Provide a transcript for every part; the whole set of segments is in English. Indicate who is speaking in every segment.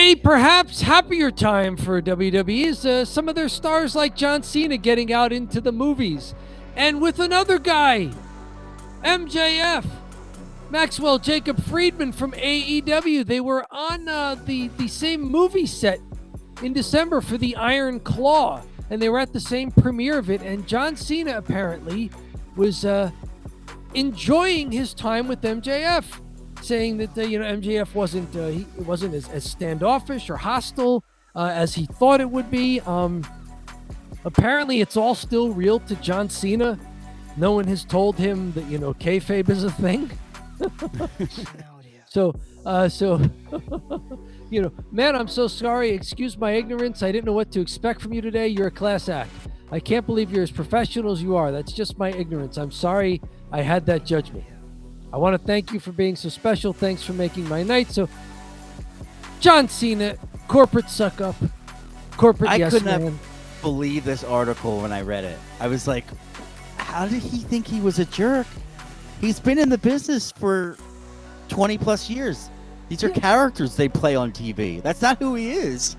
Speaker 1: A perhaps happier time for WWE is some of their stars like John Cena getting out into the movies. And with another guy, MJF, Maxwell Jacob Friedman from AEW. They were on the same movie set in December for the Iron Claw, and they were at the same premiere of it. And John Cena apparently was enjoying his time with MJF, saying that MJF wasn't as standoffish or hostile as he thought it would be. Apparently, it's all still real to John Cena. No one has told him that kayfabe is a thing. So, man, I'm so sorry. Excuse my ignorance. I didn't know what to expect from you today. You're a class act. I can't believe you're as professional as you are. That's just my ignorance. I'm sorry I had that judgment. I want to thank you for being so special. Thanks for making my night. So, John Cena, corporate suck up, corporate yes man. I could not
Speaker 2: believe this article when I read it. I was like, how did he think he was a jerk? He's been in the business for 20 plus years. These are characters they play on TV. That's not who he is,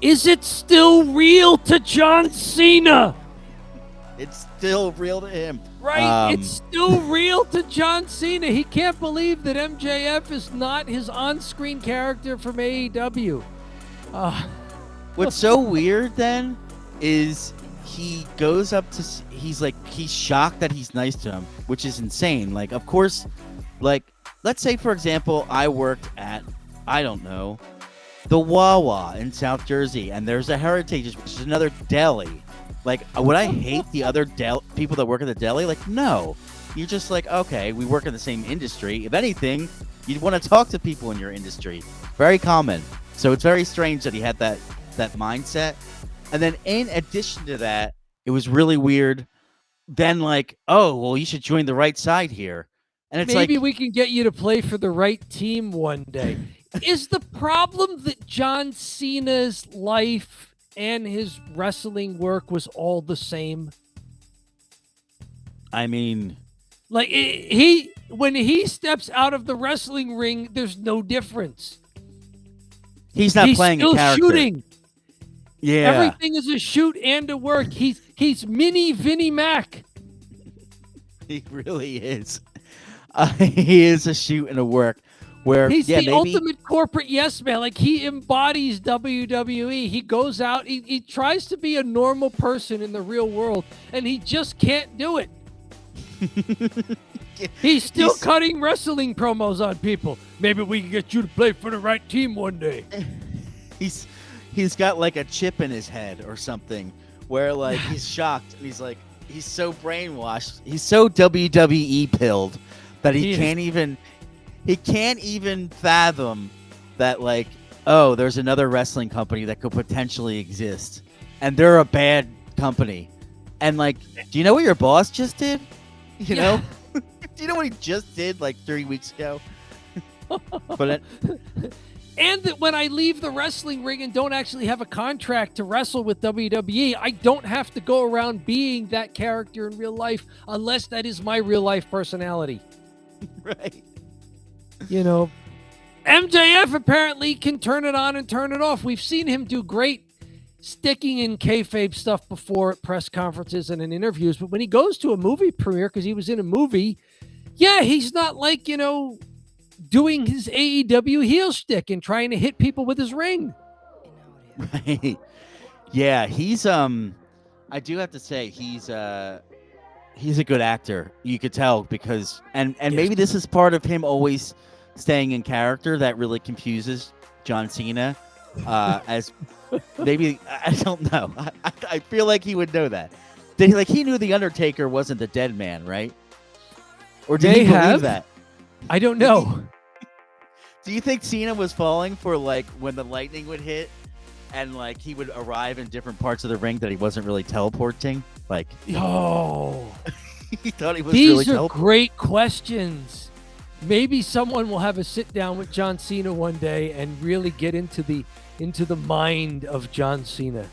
Speaker 1: Is it still real to John Cena?
Speaker 2: It's still real to him.
Speaker 1: Right, it's still real to John Cena. He can't believe that MJF is not his on-screen character from AEW.
Speaker 2: What's so weird then is he goes up to, he's shocked that he's nice to him, which is insane. Like, of course, let's say, for example, I worked at, I don't know, the Wawa in South Jersey, and there's a Heritage, which is another deli. Like, would I hate the other people that work at the deli? Like, no. You're just like, okay, we work in the same industry. If anything, you'd want to talk to people in your industry. Very common. So it's very strange that he had that mindset. And then in addition to that, it was really weird. Then oh, well, you should join the right side here. And it's
Speaker 1: maybe we can get you to play for the right team one day. Is the problem that John Cena's life and his wrestling work was all the same?
Speaker 2: I mean,
Speaker 1: when he steps out of the wrestling ring, there's no difference.
Speaker 2: He's not playing a character.
Speaker 1: He's still shooting.
Speaker 2: Yeah.
Speaker 1: Everything is a shoot and a work. He's mini Vinnie Mac.
Speaker 2: He really is. He is a shoot and a work. Where
Speaker 1: he's the ultimate corporate yes man. Like, he embodies WWE. He goes out. He tries to be a normal person in the real world, and he just can't do it. He's still cutting wrestling promos on people. Maybe we can get you to play for the right team one day.
Speaker 2: He's got a chip in his head or something where he's shocked and he's so brainwashed. He's so WWE pilled that he can't even fathom that there's another wrestling company that could potentially exist and they're a bad company. And do you know what your boss just did? You know? Do you know what he just did 3 weeks ago?
Speaker 1: And that when I leave the wrestling ring and don't actually have a contract to wrestle with WWE, I don't have to go around being that character in real life unless that is my real life personality.
Speaker 2: Right.
Speaker 1: MJF apparently can turn it on and turn it off. We've seen him do great sticking in kayfabe stuff before at press conferences and in interviews, but when he goes to a movie premiere, because he was in a movie, he's not doing his AEW heel shtick and trying to hit people with his ring.
Speaker 2: Right. Yeah, he's I do have to say he's a good actor. You could tell because and maybe this is part of him always staying in character that really confuses John Cena. As maybe I don't know. I feel like he would know that. He knew the Undertaker wasn't the dead man, right? Or did he believe that?
Speaker 1: I don't know.
Speaker 2: Do you think Cena was falling for when the lightning would hit and he would arrive in different parts of the ring that he wasn't really teleporting?
Speaker 1: He thought he was
Speaker 2: really
Speaker 1: These are great questions. Maybe someone will have a sit down with John Cena one day and really get into the mind of John Cena.